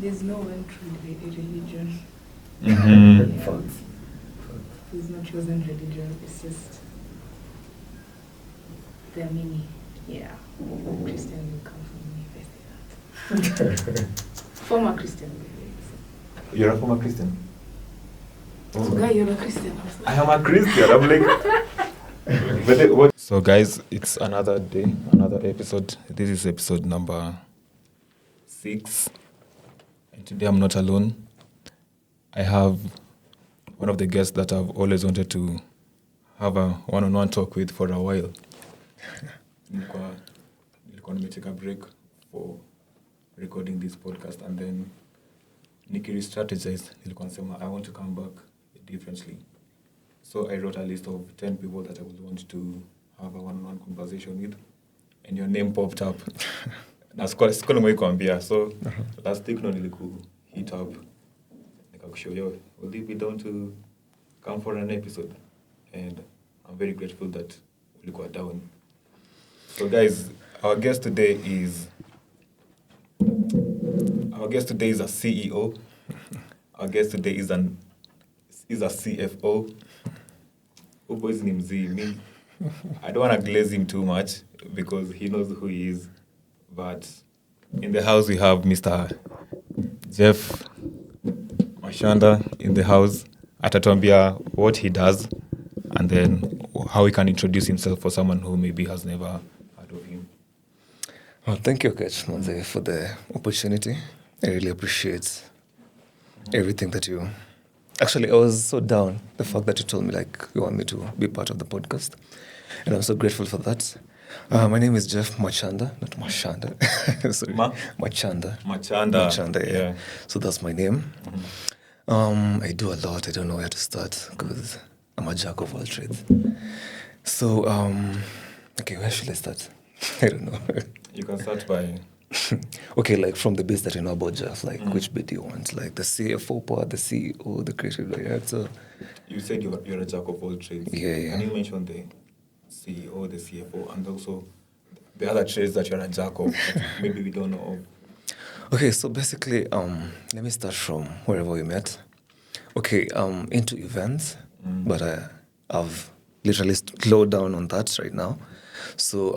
There's no one true religion. Mm-hmm. Facts. There's no chosen religion. It's just there are many. Yeah. Christian will come from me if I say that. Former Christian. You're a former Christian? So guy, you're a Christian. I am a Christian. I'm like, but what? So, guys, it's another day, another episode. This is episode number 6, and today I'm not alone. I have one of the guests that I've always wanted to have a one-on-one talk with for a while. Nilikuwa nimetake a break for recording this podcast, and then nikiri-strategized, nilikuwa nasema I want to come back differently. So I wrote a list of 10 people that I would want to have a one-on-one conversation with, and your name popped up. Na sikuwa nimekuambia, so last week niliku hit up nikakushow yo, will you be down to come for an episode? And I'm very grateful that ulikuwa down. So guys, our guest today is a CEO. Our guest today is a CFO. Who boys name Z? Me. I don't want to glaze him too much because he knows who he is. But in the house we have Mr. Jeff Machanda in the house. Atatuambia what he does and then how he can introduce himself for someone who maybe has never heard of him. Well, thank you, Coach Manze, for the opportunity. I really appreciate everything that you... Actually, I was so down, the fact that you told me, you want me to be part of the podcast. And I'm so grateful for that. My name is Jeff Machanda, not Machanda. Sorry. Machanda. Machanda, yeah. So that's my name. Mm-hmm. I do a lot. I don't know where to start because I'm a jack of all trades. So, okay, where should I start? I don't know. You can start by... Okay, from the bits that you know about Jeff, which bit do you want? The CFO part, the CEO, the creative director? You said you're a jack of all trades. Yeah. Can you mention the CEO, the CFO, and also the other trades that you're a jack of that maybe we don't know of? Okay, so basically, let me start from wherever we met. Okay, into events, but I've literally slowed down on that right now. So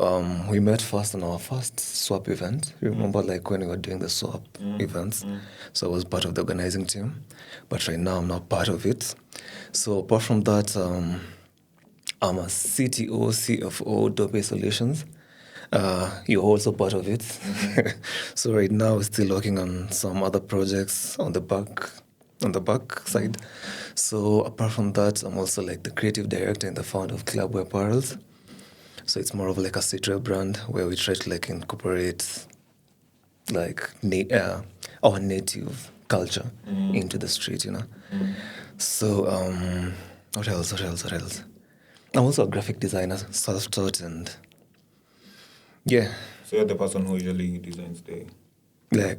we met first on our first swap event. You remember when we were doing the swap events? So I was part of the organizing team, but right now I'm not part of it. So apart from that, I'm a CTO, CFO, Dope Solutions. You're also part of it. So right now we're still working on some other projects on the back side. So apart from that, I'm also the creative director and the founder of Clubware Apparels. So it's more of a streetwear brand where we try to incorporate our native culture into the street, So what else? I'm also a graphic designer, self-taught, and yeah. So you're the person who usually designs the...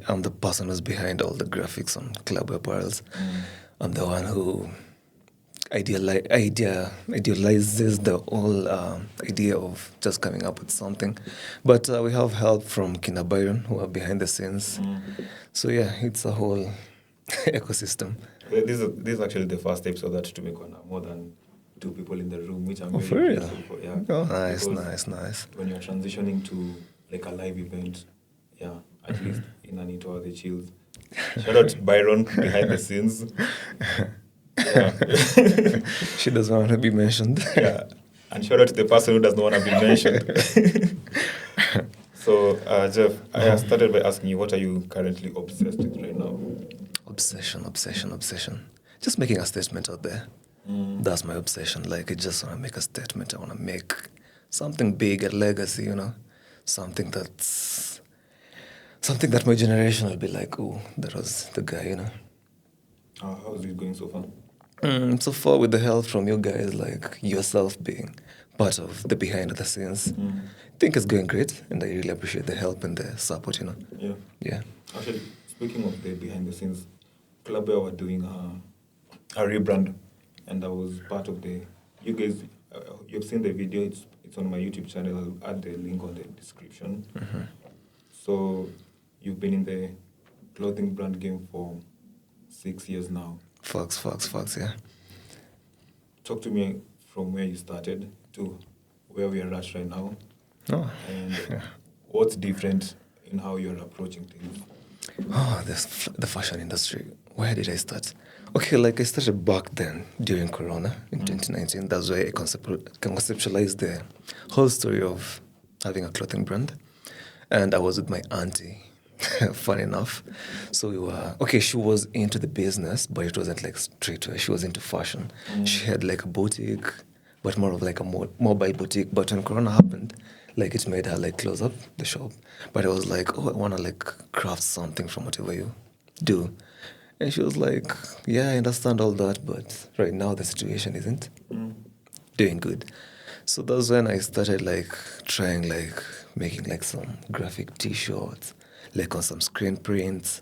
I'm the person who's behind all the graphics on Club Apparels. I'm the one who idealizes the whole idea of just coming up with something. But we have help from Kina Byron, who are behind the scenes. So yeah, it's a whole ecosystem. This is actually the first episode that to make on more than 2 people in the room, which I'm very grateful for. Yeah. Oh, nice. When you're transitioning to a live event, yeah, at least in an intro the chills. Shout out to Byron behind the scenes. Yeah. She doesn't want to be mentioned. Yeah, and shout out to the person who doesn't want to be mentioned. So, Jeff, I started by asking you, what are you currently obsessed with right now? Obsession. Just making a statement out there. That's my obsession. I just want to make a statement. I want to make something big, a legacy, something that my generation will be like, oh, that was the guy, How is it going so far? So far, with the help from you guys, yourself being part of the behind the scenes, I think it's going great, and I really appreciate the help and the support, Yeah. Actually, speaking of the behind the scenes, Clubware were doing a rebrand, and I was part of the... You guys, you've seen the video. It's on my YouTube channel. I'll add the link on the description. So you've been in the clothing brand game for 6 years now. Facts, yeah. Talk to me from where you started to where we are at right now. Oh, And yeah. what's different in how you're approaching things? Oh, the fashion industry. Where did I start? Okay, like I started back then during Corona in 2019. That's why I conceptualized the whole story of having a clothing brand. And I was with my auntie, fun enough. So we were, okay, she was into the business, but it wasn't like straight away. She was into fashion. She had like a boutique, but more of like a mobile boutique. But when Corona happened, like it made her like close up the shop. But I was like, oh, I want to like craft something from whatever you do. And she was like, yeah, I understand all that, but right now the situation isn't doing good. So that's when I started like trying like making like some graphic t-shirts, like on some screen prints.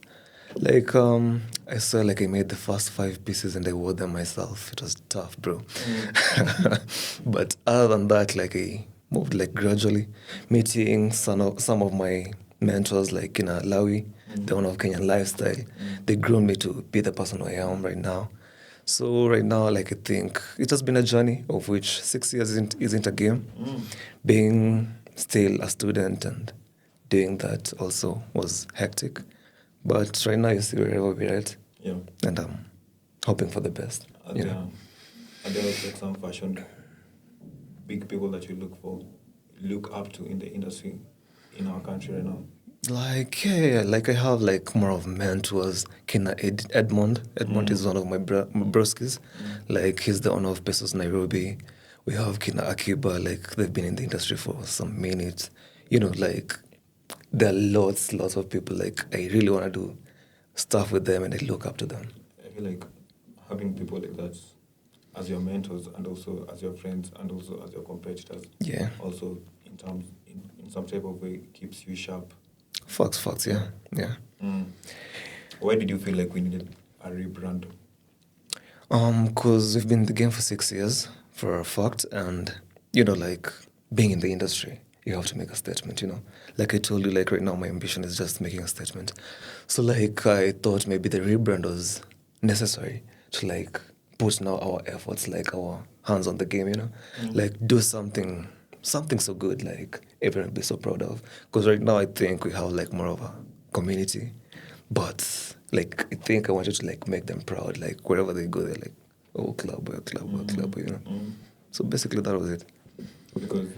Like I saw like I made the first 5 pieces and I wore them myself. It was tough, bro. But other than that, like I moved like gradually, meeting some of my mentors like in Lawi, the one of Kenyan lifestyle. They groomed me to be the person I am right now. So right now, like I think it has been a journey of which 6 years isn't a game. Being still a student and doing that also was hectic. But right now, you see wherever we're at. Yeah. And I'm hoping for the best. And You know? there are like some fashion big people that you look up to in the industry in our country right now. Like, yeah, like I have like more of mentors. Kina Edmond. Edmond is one of my broskis. Like, he's the owner of Pesos Nairobi. We have Kina Akiba, like, they've been in the industry for some minutes. You know, like, there are lots of people. Like, I really want to do stuff with them and I look up to them. I feel like having people like that as your mentors and also as your friends and also as your competitors. Yeah. Also in some type of way keeps you sharp. Facts, yeah. Why did you feel like we needed a rebrand? Because we've been in the game for 6 years, for a fact, and, you know, like, being in the industry, you have to make a statement, you know. Like I told you, like, right now, my ambition is just making a statement. So, like, I thought maybe the rebrand was necessary to, like, put now our efforts, like, our hands on the game, you know. Like, do something so good, like, everyone will be so proud of. Because right now, I think we have, like, more of a community. But, like, I think I wanted to, like, make them proud. Like, wherever they go, they're like, oh, club boy, you know. So basically, that was it. Because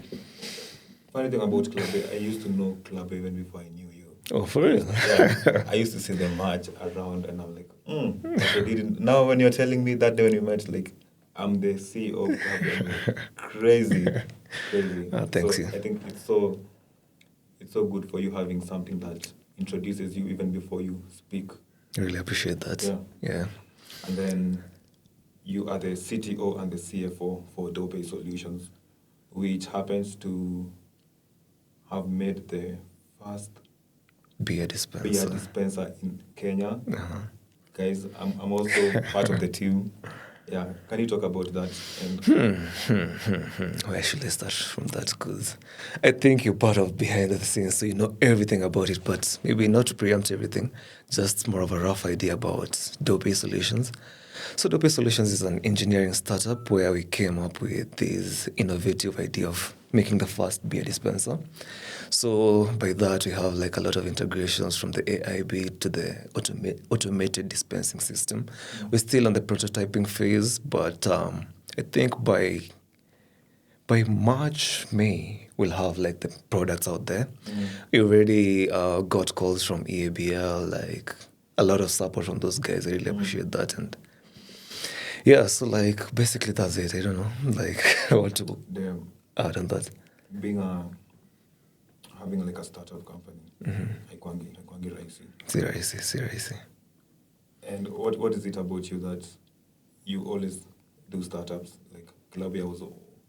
funny thing about Club A, I used to know Club A even before I knew you. Oh, for real? Yeah, I used to see them march around and I'm like, but I didn't. Now when you're telling me that day when we met, like, I'm the CEO of Club A. Like, crazy. Thanks, so you. I think it's so good for you having something that introduces you even before you speak. I really appreciate that. Yeah. And then you are the CTO and the CFO for Dope Solutions, which happens to have made the first Beer dispenser. beer dispenser in Kenya. Guys, I'm also part of the team. Yeah, can you talk about that? And Where should I start from that? Because I think you're part of behind the scenes, so you know everything about it, but maybe not to preempt everything, just more of a rough idea about Dope Solutions. So Dope Solutions is an engineering startup where we came up with this innovative idea of making the first beer dispenser. So by that, we have like a lot of integrations from the AIB to the automated dispensing system. We're still on the prototyping phase, but I think by March, May, we'll have like the products out there. We already got calls from EABL, like a lot of support from those guys. I really appreciate that. And yeah, so like basically that's it. I don't know, like what to add on that. Having like a startup company, haikwangi rahisi. Si rahisi. And what is it about you that you always do startups? Like Clubia was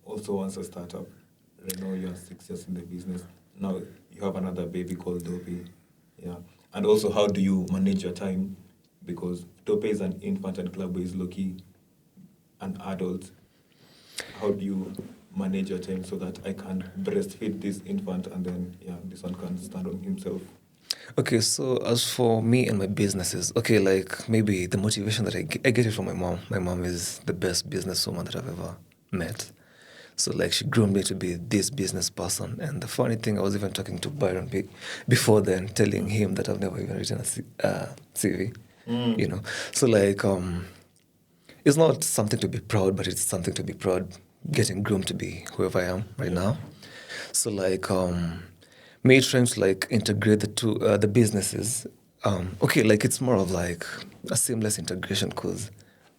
also once a startup. Right now you are 6 years in the business. Now you have another baby called Dope. Yeah. And also, how do you manage your time? Because Dope is an infant and Clubia is low-key an adult. How do you manage your time so that I can breastfeed this infant and then this one can stand on himself? Okay, so as for me and my businesses, okay, like maybe the motivation that I get it from my mom. My mom is the best businesswoman that I've ever met. So like she groomed me to be this business person. And the funny thing, I was even talking to Byron before then, telling him that I've never even written a CV, you know. So like, it's not something to be proud, but it's something to be proud, getting groomed to be whoever I am right now. So like, me trying to like integrate the businesses. Okay, like it's more of like a seamless integration because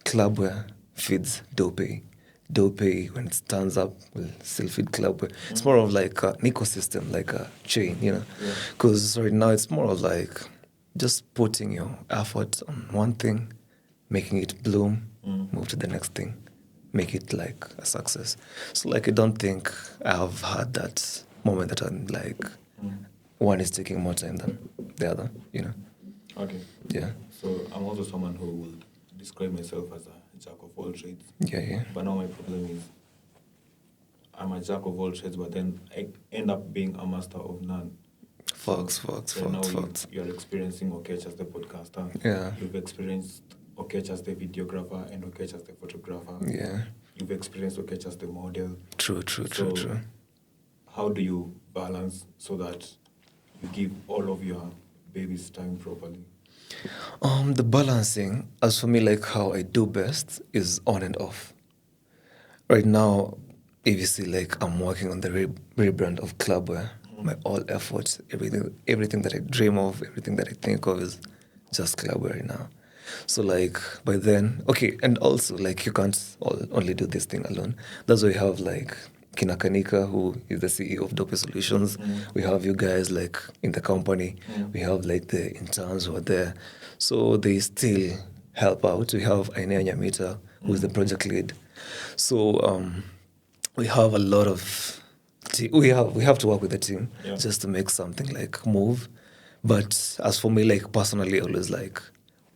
Clubware feeds Dopey. Dopey, when it stands up, will still feed Clubware. It's more of like an ecosystem, like a chain, you know. Because right now it's more of like just putting your effort on one thing, making it bloom, move to the next thing, make it like a success. So like I don't think I've had that moment that I'm like one is taking more time than the other, you know. Okay. Yeah. So I'm also someone who will describe myself as a jack of all trades. Yeah. But now my problem is I'm a jack of all trades, but then I end up being a master of none. Facts. Now you're experiencing Okech as the podcaster. Yeah. You've experienced Okech as the videographer and Okech as the photographer. Yeah. You've experienced Okech as the model. True. How do you balance so that you give all of your babies time properly? The balancing, as for me, like how I do best is on and off. Right now, if you see, like I'm working on the rebrand of Clubware. My all efforts, everything that I dream of, everything that I think of is just Clubware right now. So like by then, okay, and also like you can't only do this thing alone. That's why we have like Kinakanika, who is the CEO of Dope Solutions. We have you guys like in the company. We have like the interns who are there. So they still help out. We have Ainea Nyamita, who is the project lead. So we have a lot of we have to work with the team just to make something like move. But as for me, like personally, I always like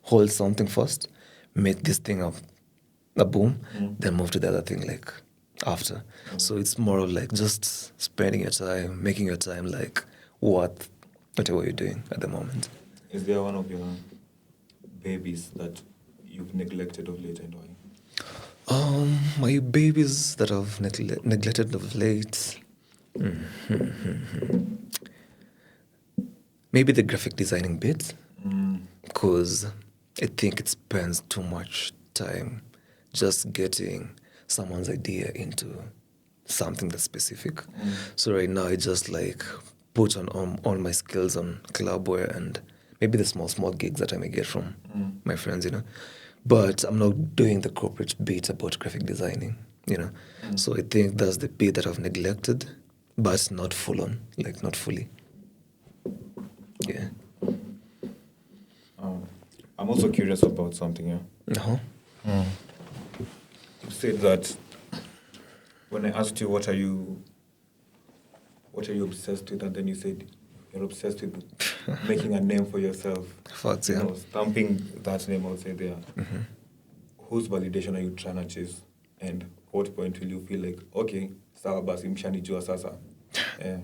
hold something first, make this thing a boom, then move to the other thing like after. So it's more of like just spending your time, making your time like whatever you're doing at the moment. Is there one of your babies that you've neglected of late and why? My babies that I've neglected of late. Maybe the graphic designing bit, because I think it spends too much time just getting someone's idea into something that's specific. So right now I just like put on all my skills on Clubware and maybe the small gigs that I may get from my friends, you know. But I'm not doing the corporate bit about graphic designing, you know. So I think that's the bit that I've neglected, but not full on, like not fully. Yeah. I'm also curious about something, yeah. You said that when I asked you what are you obsessed with, and then you said you're obsessed with making a name for yourself. Facts, you yeah. know, stamping that name outside there. Whose validation are you trying to chase? And what point will you feel like, okay, sawa basi mshanijua sasa? Yeah.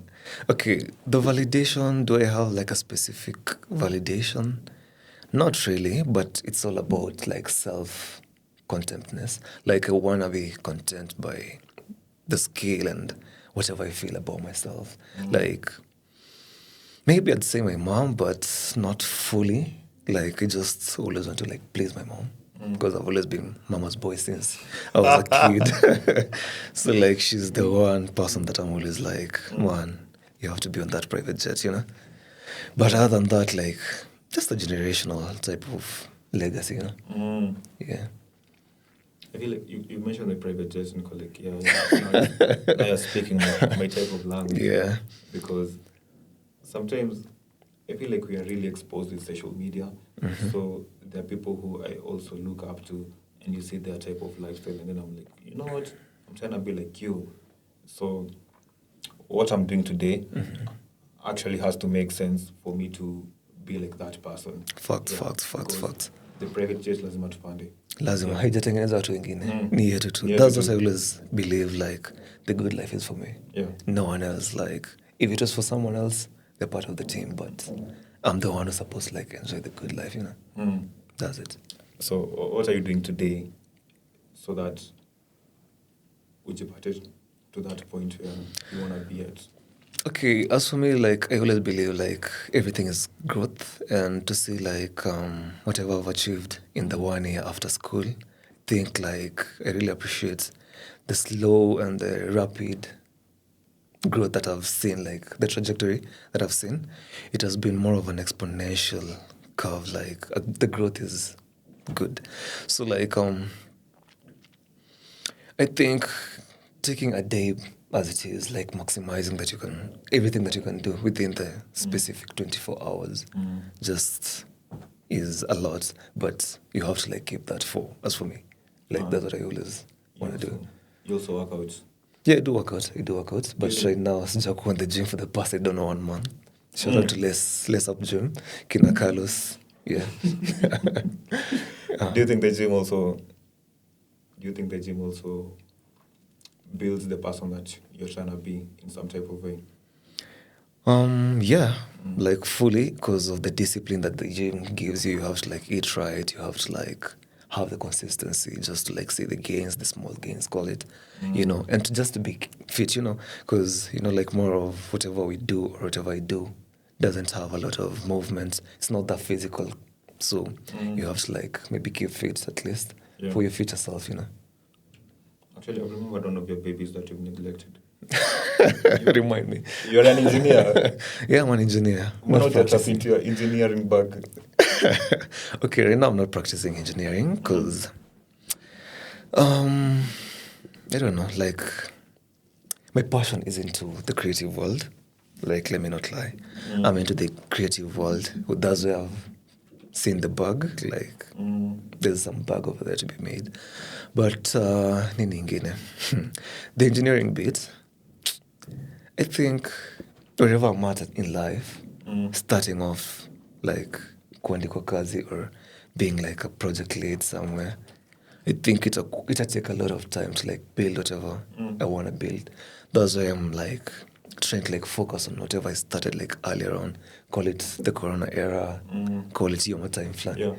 Okay, the validation, do I have like a specific validation? Not really, but it's all about like self-contentness. Like I want to be content by the skill and whatever I feel about myself. Like maybe I'd say my mom, but not fully. Like I just always want to like please my mom. Because I've always been mama's boy since I was a kid. So like she's the one person that I'm always like, man, you have to be on that private jet, you know? But other than that, like just a generational type of legacy, you know? Yeah. I feel like you mentioned the private jets and like, now you're speaking my type of language. Yeah. Because sometimes I feel like we are really exposed with social media. So there are people who I also look up to, and you see their type of lifestyle, and then I'm like, you know what? I'm trying to be like you. So what I'm doing today actually has to make sense for me to be like that person. Facts. The private jet lazima tupande. Lazima haijatengeneza watu wengine. Ni yetu tu. Yeah, That's what I always believe, like the good life is for me. Yeah. No one else. Like if it was for someone else, they're part of the team, but I'm the one who's supposed to like enjoy the good life, That's it. So what are you doing today so that ujipate to that point where you want to be at? Okay, as for me, like I always believe like everything is growth, and to see like whatever I've achieved in the 1 year after school, think like I really appreciate the slow and the rapid growth that I've seen, like the trajectory that I've seen. It has been more of an exponential curve. Like the growth is good. So like I think taking a day as it is, like maximizing that you can everything that you can do within the specific 24 hours, just is a lot. But you have to like keep that for as for me, like that's what I always want to do. You also work out? Yeah, I do work out. But right now, since I've gone to the gym for the past, I don't know, 1 month. Shout out to less up gym, Kina Carlos. Yeah. Do you think the gym also builds the person that you're trying to be in some type of way? Yeah, like fully, because of the discipline that the gym gives you. You have to like eat right. You have to like have the consistency just to like see the gains, the small gains, call it, and to just to be fit, because like more of whatever we do or whatever I do doesn't have a lot of movement. It's not that physical, so you have to like maybe keep fit at least for your future self, Actually, I remember one of your babies that you've neglected. Remind me. You're an engineer. Yeah, I'm an engineer. Why not get us into your engineering bag? Okay, right now I'm not practicing engineering because, I don't know, like, my passion is into the creative world. Like, let me not lie. I'm into the creative world. That's where I've seen the bug. Like, there's some bug over there to be made. But, nini ingine? The engineering bit, I think wherever I'm at in life, starting off like kuandikwa kazi or being like a project lead somewhere, I think it'll take a lot of time to like build whatever I want to build. That's why I'm like trying to like focus on whatever I started like earlier on. Call it the Corona era, call it Yoma time flat. Yeah.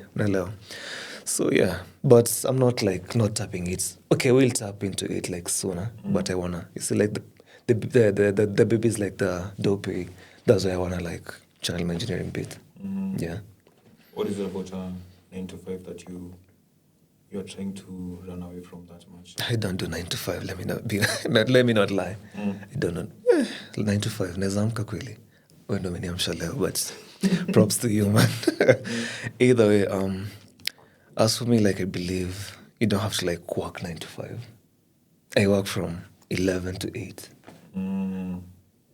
So yeah, but I'm not like not tapping it. Okay, we'll tap into it like sooner, but I wanna. You see, like the baby's like the dopey. That's why I wanna like channel my engineering bit. Yeah. What is it about 9 to 5 that you're trying to run away from that much? I don't do 9 to 5. Let me not lie. I don't know. 9 to 5. Nezamka kweli. Wendo ameniamsha leo, but props to you, man. Either way, as for me, like I believe you don't have to like work 9 to 5. I work from 11 to 8.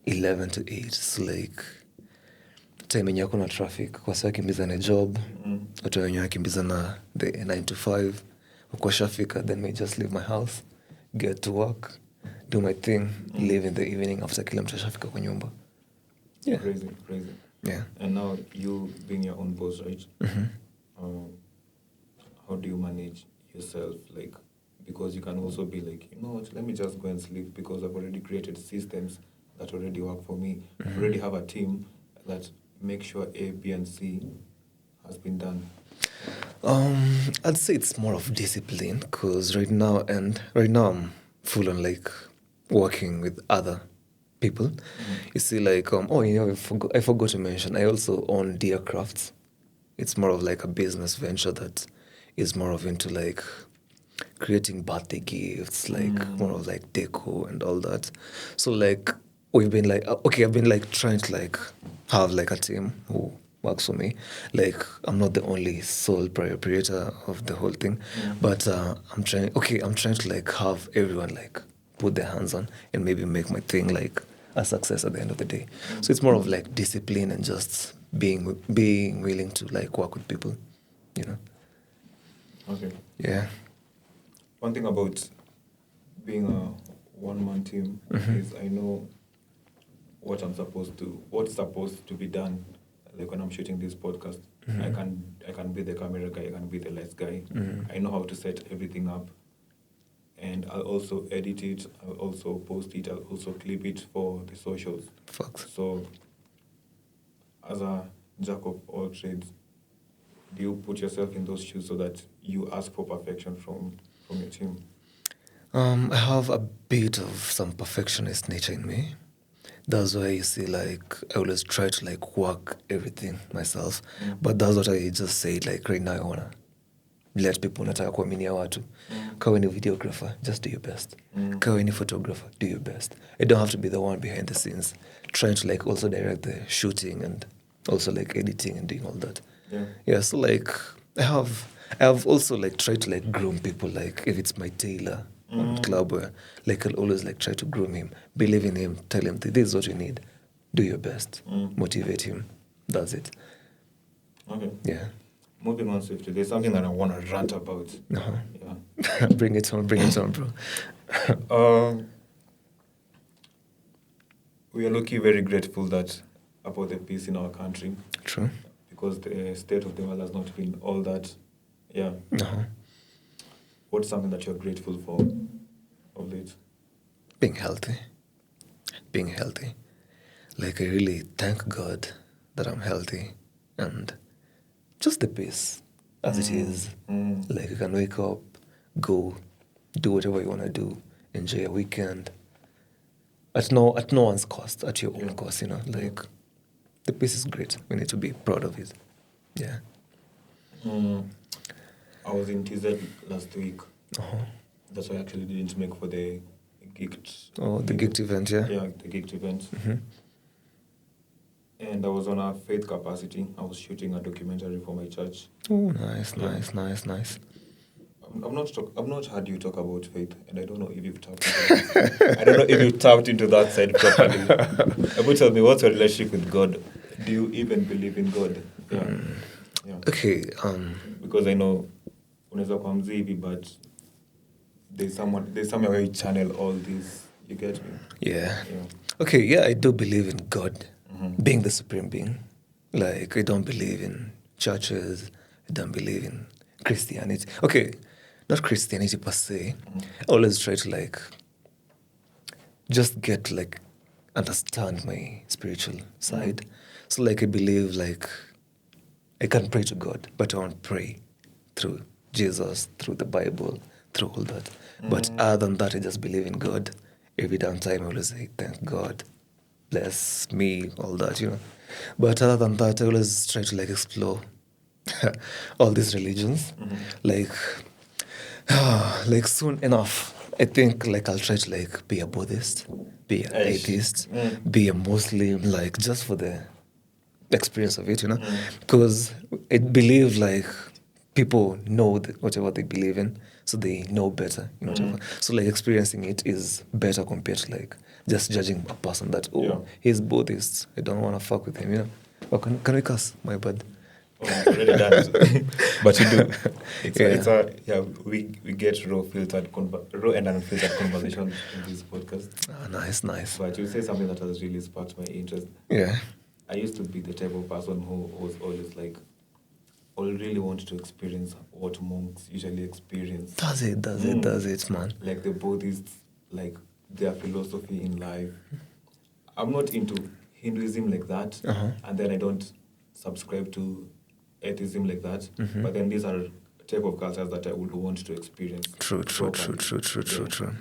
11 to 8. So like time yenye hakuna traffic, kwa saa kimbiza na job, watu wenye wakimbiza na the 9 to 5. Kwa shafika, then may just leave my house, get to work, do my thing, leave in the evening after kila mtu ashafika kwa nyumba. Yeah. Crazy. Yeah. And now you being your own boss, right? How do you manage yourself? Like, because you can also be like, you know what, let me just go and sleep because I've already created systems that already work for me. I already have a team that makes sure A, B, and C has been done. I'd say it's more of discipline because right now I'm full on like working with other people. You see, like I forgot to mention, I also own Dear Crafts. It's more of like a business venture that is more of into like creating birthday gifts, like more of like deco and all that. So like we've been like I've been like trying to like have like a team who works for me. Like I'm not the only sole proprietor of the whole thing, but I'm trying to like have everyone like put their hands on and maybe make my thing like a success at the end of the day. So it's more of like discipline and just being willing to like work with people, Okay. Yeah. One thing about being a one-man team is I know what's supposed to be done. Like when I'm shooting this podcast, I can be the camera guy, I can be the lights guy. I know how to set everything up, and I'll also edit it. I'll also post it. I'll also clip it for the socials. Facts. So, as a jack of all trades, do you put yourself in those shoes so that you ask for perfection from your team? I have a bit of some perfectionist nature in me. That's why you see, like, I always try to, like, work everything myself. But that's what I just said, like, right now I wanna let people nataka kuaminia watu. Kawe ni videographer, just do your best. Kawe ni photographer, do your best. I don't have to be the one behind the scenes, trying to, like, also direct the shooting and also, like, editing and doing all that. Yeah, so, like, I have also, like, tried to, like, groom people, like, if it's my tailor on club where, like, I'll always, like, try to groom him, believe in him, tell him, this is what you need, do your best, motivate him, that's it. Okay. Yeah. Moving on swiftly, there's something that I want to rant about. Yeah. Bring it on, bro. We are lucky, very grateful that about the peace in our country. True. Because the state of the world has not been all that. Yeah. What's something that you're grateful for of late? Being healthy. Like, I really thank God that I'm healthy and just the peace as it is. Like, you can wake up, go, do whatever you want to do, enjoy a weekend at no one's cost, at your own cost, you know. Like, the peace is great. We need to be proud of it. Yeah. I was in TZ last week. That's why I actually didn't make for the Gigged. Oh, the Gigged event, yeah? Yeah, the Gigged event. And I was on a faith capacity. I was shooting a documentary for my church. Oh, nice. I've not heard you talk about faith, and I don't know if you've tapped into that. I don't know if you've tapped into that side properly. But tell me, what's your relationship with God? Do you even believe in God? Yeah. Okay. Because I know unaweza kuwa mzivi, but there's somewhere where you channel all this. You get me? Yeah. Okay, yeah, I do believe in God being the supreme being. Like, I don't believe in churches. I don't believe in Christianity. Okay, not Christianity per se. I always try to, like, just get, like, understand my spiritual side. So, like, I believe, like, I can pray to God, but I won't pray through Jesus, through the Bible, through all that. But other than that, I just believe in God. Every damn time I always say, thank God, bless me, all that, you know. But other than that, I always try to, like, explore all these religions. Like soon enough, I think, like, I'll try to, like, be a Buddhist, be an atheist, be a Muslim, like, just for the experience of it, you know. Because I believe, like, people know whatever they believe in, so they know better, you know. Whatever. So, like, experiencing it is better compared to, like, just judging a person that, he's Buddhist, I don't want to fuck with him, you know. Or can we cuss? My bad. Oh, already done it. But you do. We get raw and unfiltered conversations in this podcast. Nice. But you say something that has really sparked my interest. Yeah. I used to be the type of person who was always like, I really want to experience what monks usually experience. Does it, man. Like the Buddhists, like their philosophy in life. I'm not into Hinduism like that, and then I don't subscribe to atheism like that. But then these are type of cultures that I would want to experience. True.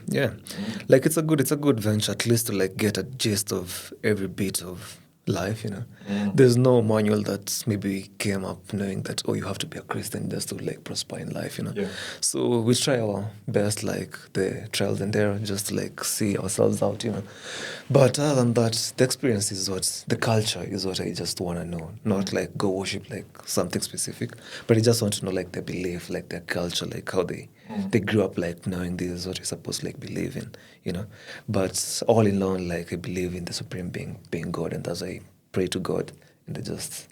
Yeah. Like, it's a good venture, at least to, like, get a gist of every bit of life, you know. There's no manual that maybe came up knowing that, you have to be a Christian just to, like, prosper in life, you know. So we try our best, like, the trials and error, just to, like, see ourselves out, you know. But other than that, the experience is the culture is what I just want to know, not, like, go worship, like, something specific, but I just want to know, like, their belief, like, their culture, like, how they grew up, like, knowing this is what you're supposed to, like, believe in, you know. But all in all, like, I believe in the supreme being God, and that's why I pray to God, and I just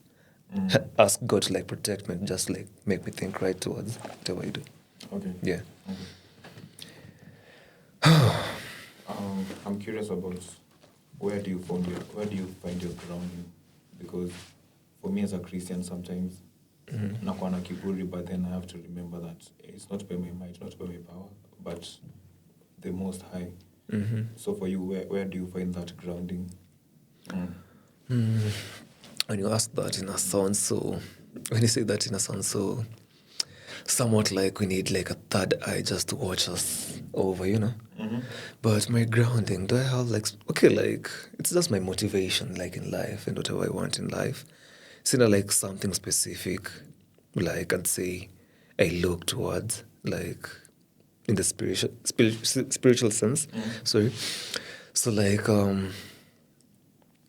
ask God to, like, protect me, just, like, make me think right towards whatever I do. Okay. Yeah. I'm curious about where do you find your grounding? Because for me as a Christian, sometimes nakuwa na kiburi, but then I have to remember that it's not by my might, not by my power, but the Most High. So for you, where do you find that grounding? when you ask that, in a sound so, when you say that in a sound so, somewhat like we need like a third eye just to watch us over, you know. But my grounding, do I have like okay, like it's just my motivation, like in life and whatever I want in life. It's not like something specific, like I'd say I look towards, like in the spiritual sense. Sorry. So like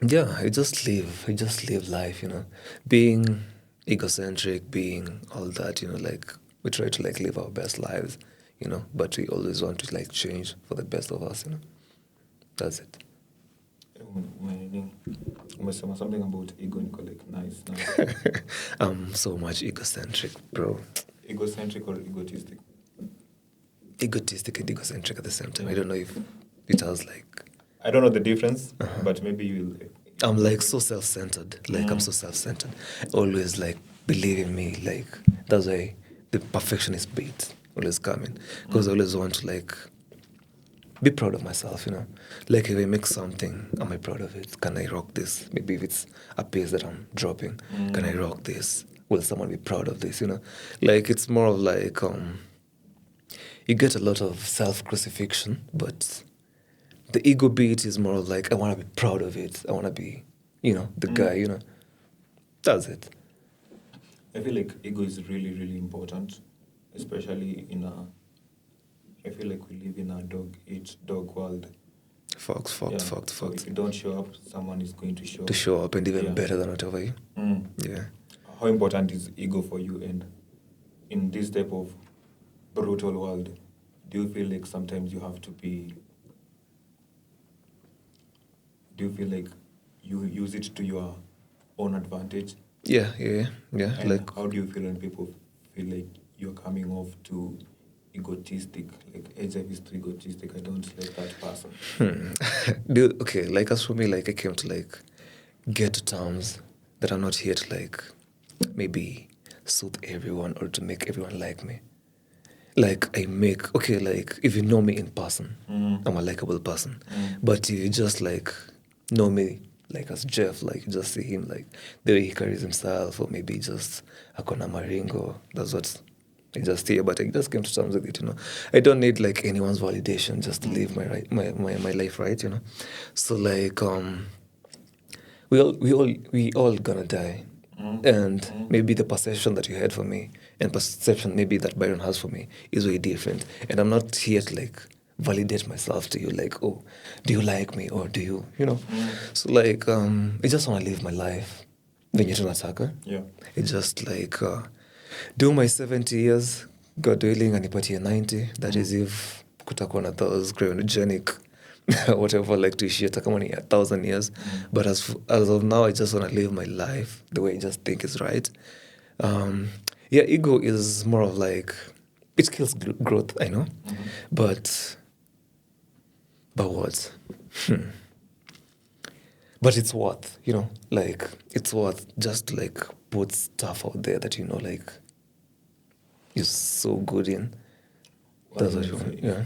yeah, I just live life, you know, being egocentric, being all that, you know, like we try to like live our best lives, you know, but we always want to like change for the best of us, you know. That's it. Umesema something about ego niko like nice. I'm so much egocentric, bro. Egocentric or egotistic? Egotistic and egocentric at the same time. I don't know if it has like I don't know the difference, but maybe you will. I'm like so self-centered. Like I'm so self-centered. Always like believe in me. Like that's why the perfectionist beat always coming. Because I always want to like be proud of myself, you know. Like if I make something, am I proud of it? Can I rock this? Maybe if it's a piece that I'm dropping, can I rock this? Will someone be proud of this? You know? Like it's more of like you get a lot of self-crucifixion, but the ego beat is more of like, I want to be proud of it. I want to be, you know, the guy, you know. That's it. I feel like ego is really, really important, especially I feel like we live in a dog-eat-dog world. Facts. So if you don't show up, someone is going to show up. To show up and even better than whatever you. Yeah. How important is ego for you? And in this type of brutal world, do you feel like sometimes you have to be... Do you feel like you use it to your own advantage? Yeah. And like, how do you feel when people feel like you're coming off too egotistic, like Jeff is too egotistic, I don't like that person? okay, like as for me, like I came to like get to terms that I'm not here to like maybe soothe everyone or to make everyone like me. Like okay, like if you know me in person, I'm a likable person. But if you just like know me like as Jeff, like you just see him like the way he carries himself, or maybe just akona maringo, that's what I just hear. But I just came to terms with it, you know. I don't need like anyone's validation just to live my life right, you know. So like we all gonna die. And maybe the perception that you had for me and perception maybe that Byron has for me is way different. And I'm not here to like validate myself to you, like, oh, do you like me or do you, you know? So like I just want to live my life. Venye tunataka. Yeah. It's just like do my 70 years, God willing, anipatie 90. That is if kutakuwa na those cryogenic whatever, like to share kama ni 1,000 years. But as of now, I just want to live my life the way I just think is right. Yeah, ego is more of like, it kills growth, I know. But what? But it's worth, you know, like it's worth just to like put stuff out there that you know like you're so good in. That's what you want. Yeah.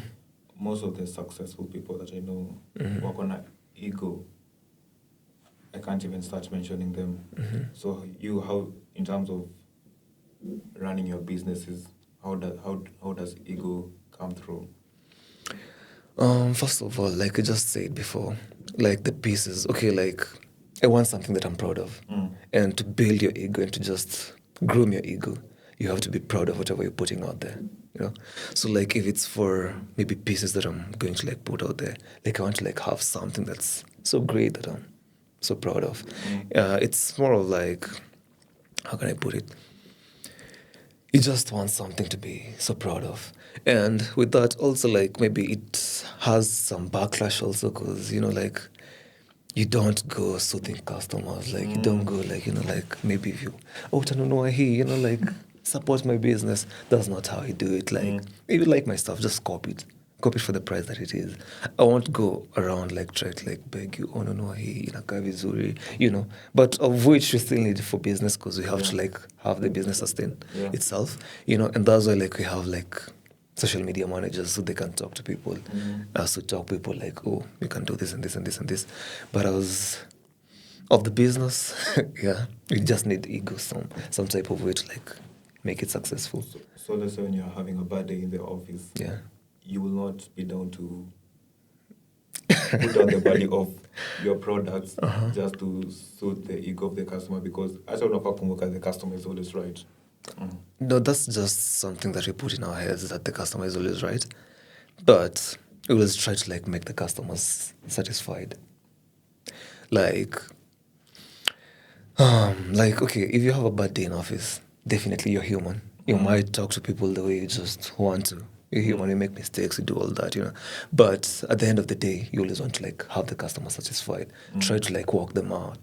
Most of the successful people that I know work on an ego. I can't even start mentioning them. So how in terms of running your businesses, how does ego come through? First of all, like I just said before, like the pieces, okay, like I want something that I'm proud of. And to build your ego and to just groom your ego, you have to be proud of whatever you're putting out there, you know? So like if it's for maybe pieces that I'm going to like put out there, like I want to like have something that's so great that I'm so proud of. It's more of like, how can I put it? You just want something to be so proud of. And with that also like maybe it has some backlash also because, you know, like you don't go soothing customers, like you don't go like, you know, like maybe if you, tanunua hii, you know, like support my business. That's not how I do it. Like if you like my stuff, just copy it for the price that it is. I won't go around like try to like beg you, nunua hii inakaa vizuri, you know, but of which we still need for business because we have to like have the business sustain itself, you know. And that's why like we have like social media managers so they can talk to people. So talk people like, oh, you can do this and this and this and this. But of the business. Yeah, we just need ego, some type of way to like make it successful. So let's say when you're having a bad day in the office, Yeah. you will not be down to put down the value of your products just to suit the ego of the customer, because I don't know if the customer is always right. No, that's just something that we put in our heads, that the customer is always right. But we always try to like make the customers satisfied. Like okay, if you have a bad day in office, definitely you're human. You might talk to people the way you just want to. You're human, you make mistakes, you do all that, you know. But at the end of the day, you always want to like have the customer satisfied. Try to like walk them out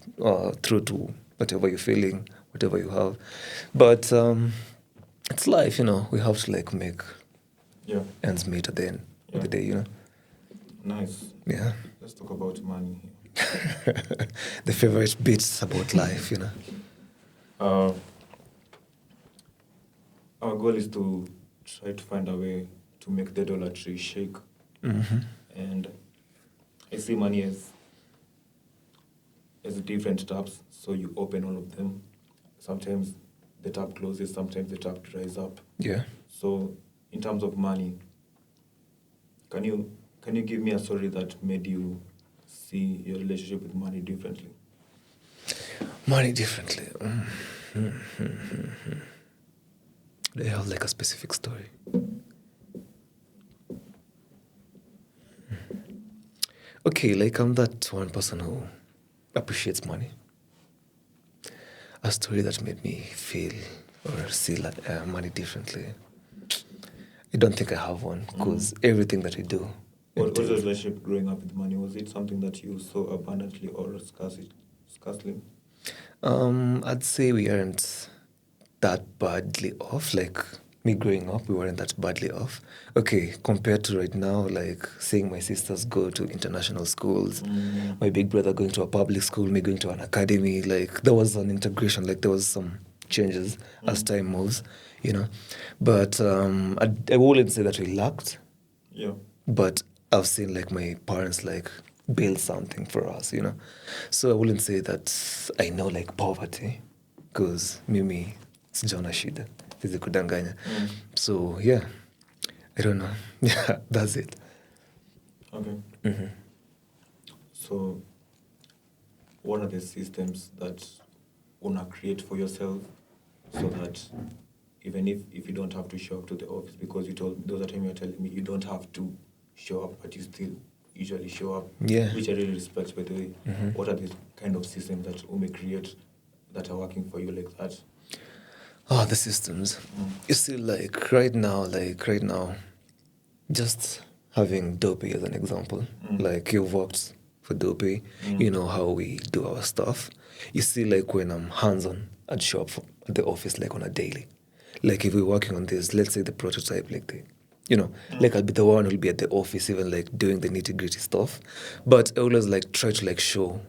through to whatever you're feeling, whatever you have. But it's life, you know. We have to like make ends meet at the end of the day, you know. Nice. Yeah. Let's talk about money. The favorite bits about life, you know. Our goal is to try to find a way to make the dollar tree shake. And I see money as different taps, so you open all of them. Sometimes the tap closes, sometimes the tap dries up. Yeah. So in terms of money, can you give me a story that made you see your relationship with money differently? Money differently. Do you have like a specific story? Okay, like I'm that one person who appreciates money. A story that made me feel or see like, money differently. I don't think I have one, because everything that we do. What was your relationship growing up with money? Was it something that you saw abundantly or scarcely? I'd say we aren't that badly off. Like me growing up, we weren't that badly off. Okay, compared to right now, like seeing my sisters go to international schools, my big brother going to a public school, me going to an academy, like there was an integration, like there was some changes as time moves, you know. But I wouldn't say that we lacked. Yeah. But I've seen like my parents like build something for us, you know. So I wouldn't say that I know like poverty, because mimi sijaona shida, siwezi kudanganya. So yeah, I don't know. Yeah, that's it. Okay. So what are the systems that una create for yourself so that even if you don't have to show up to the office, because you told me, the other time you were telling me you don't have to show up, but you still usually show up, which I really respect, by the way. What are the kind of systems that you may create that are working for you like that? Oh, the systems. You see, like right now, just having Dopey as an example. Like you've worked for Dopey, you know how we do our stuff. You see, like when I'm hands-on, I'd show up at the office like on a daily. Like if we're working on this, let's say the prototype, like like I'll be the one who'll be at the office even like doing the nitty-gritty stuff. But I always like try to like show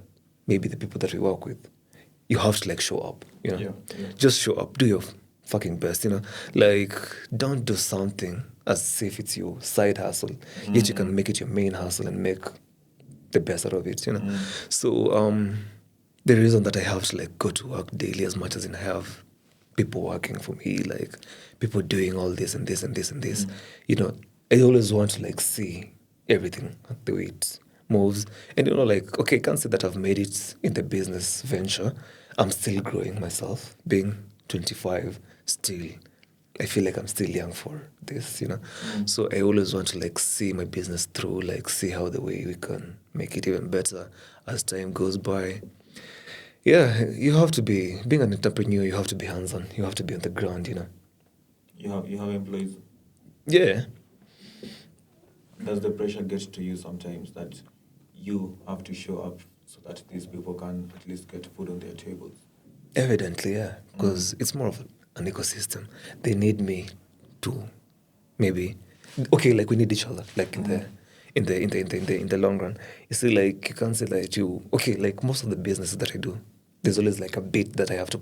maybe the people that we work with, you have to like show up, you know. Just show up, do your fucking best, you know. Like don't do something as if it's your side hustle, yet you can make it your main hustle and make the best out of it, you know. So the reason that I have to like go to work daily as much as I have people working for me, like people doing all this and this and this and this, you know, I always want to like see everything the way it moves. And you know, like, okay, I can't say that I've made it in the business venture. I'm still growing myself. Being 25, still, I feel like I'm still young for this, you know. So I always want to like see my business through, like see how the way we can make it even better as time goes by. Yeah, you have to be, being an entrepreneur, you have to be hands-on. You have to be on the ground, you know. You have employees. Yeah. Does the pressure get to you sometimes that you have to show up so that these people can at least get food on their tables? Evidently, yeah, because it's more of an ecosystem. They need me to maybe, okay, like we need each other, like in the long run. You see, like you can't say that okay, like most of the businesses that I do, there's always like a bit that I have to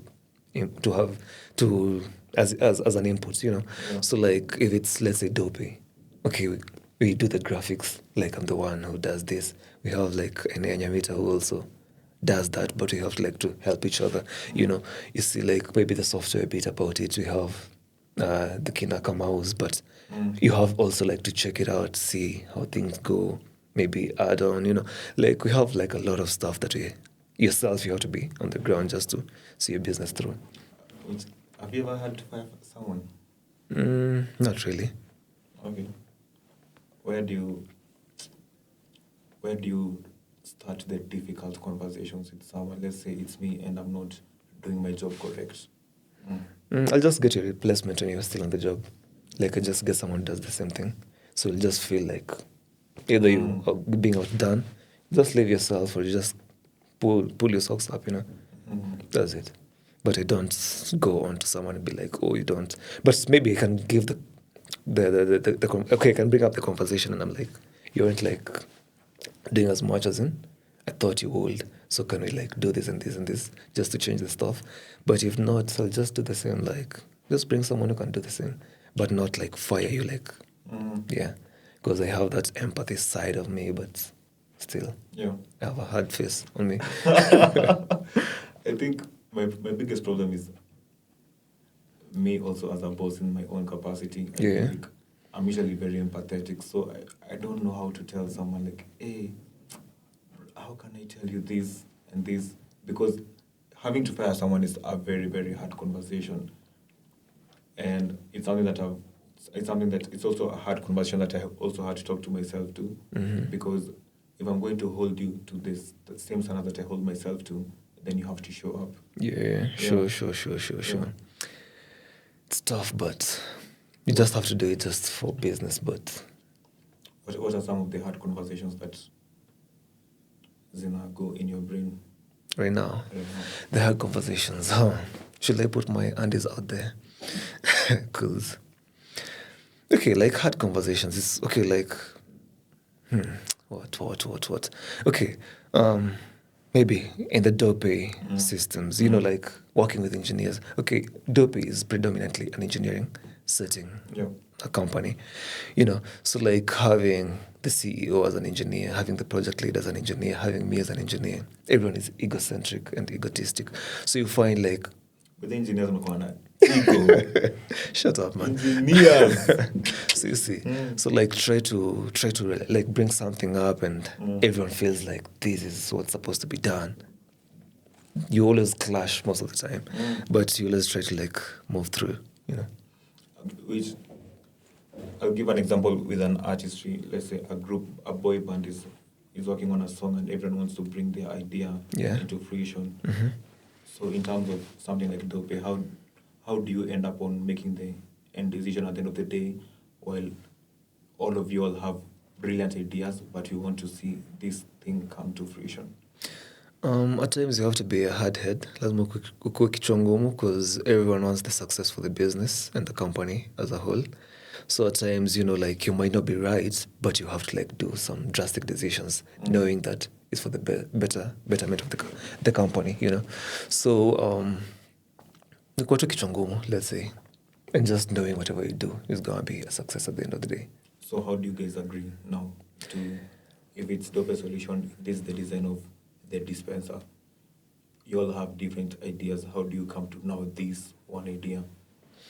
have to as an input, you know. So like if it's, let's say, Dopey, okay, we do the graphics, like I'm the one who does this. We have like an Anyamita who also does that, but we have to like to help each other. You know, you see like maybe the software bit about it, we have the Kinaka mouse, but you have also like to check it out, see how things go, maybe add on, you know, like we have like a lot of stuff that yourself, you have to be on the ground just to see your business through. Have you ever had to fire someone? Not really. Okay. Where do you start the difficult conversations with someone? Let's say it's me and I'm not doing my job correct. I'll just get a replacement when you're still on the job. Like I just get someone who does the same thing. So you'll just feel like either you are being outdone, just leave yourself, or you just pull your socks up, you know. That's it. But I don't go on to someone and be like, oh, you don't. But maybe I can give okay, I can bring up the conversation and I'm like, you aren't like doing as much as I thought you would. So can we like do this and this and this just to change the stuff? But if not, I'll just do the same. Like just bring someone who can do the same, but not like fire you. Like yeah, because I have that empathy side of me, but still, I have a hard face on me. I think my biggest problem is me also as a boss in my own capacity. I feel like I'm usually very empathetic, so I don't know how to tell someone like, hey, how can I tell you this and this? Because having to fire someone is a very, very hard conversation. And it's something that it's also a hard conversation that I have also had to talk to myself to. Because if I'm going to hold you to the same standard that I hold myself to, then you have to show up. Sure. It's tough, but you just have to do it just for business. But what are some of the hard conversations that go in your brain right now? The hard conversations. Should I put my undies out there? Because okay, like hard conversations. It's okay. Like what? Okay. Maybe in the Dope systems, you know, like working with engineers. Okay, Dope is predominantly an engineering setting, a company, you know. So like having the CEO as an engineer, having the project lead as an engineer, having me as an engineer, everyone is egocentric and egotistic. So you find like... But the engineers are ego. Shut up, man. Engineers. So you see, so like try to like bring something up and everyone feels like this is what's supposed to be done. You always clash most of the time, but you always try to like move through, you know. Which I'll give an example with an artistry. Let's say a boy band is working on a song and everyone wants to bring their idea into fruition. So in terms of something like Dope, how do you end up on making the end decision at the end of the day, while all of you all have brilliant ideas, but you want to see this thing come to fruition? At times you have to be a hard head, lazima ukue kichwa ngumu, because everyone wants the success for the business and the company as a whole. So at times, you know, like you might not be right, but you have to like do some drastic decisions, knowing that it's for the betterment of the company, you know. So ukue tu kichwa ngumu, let's say, and just knowing whatever you do is gonna be a success at the end of the day. So how do you guys agree now to, if it's Dope solution, this is the design of the dispenser, you all have different ideas, how do you come to now this one idea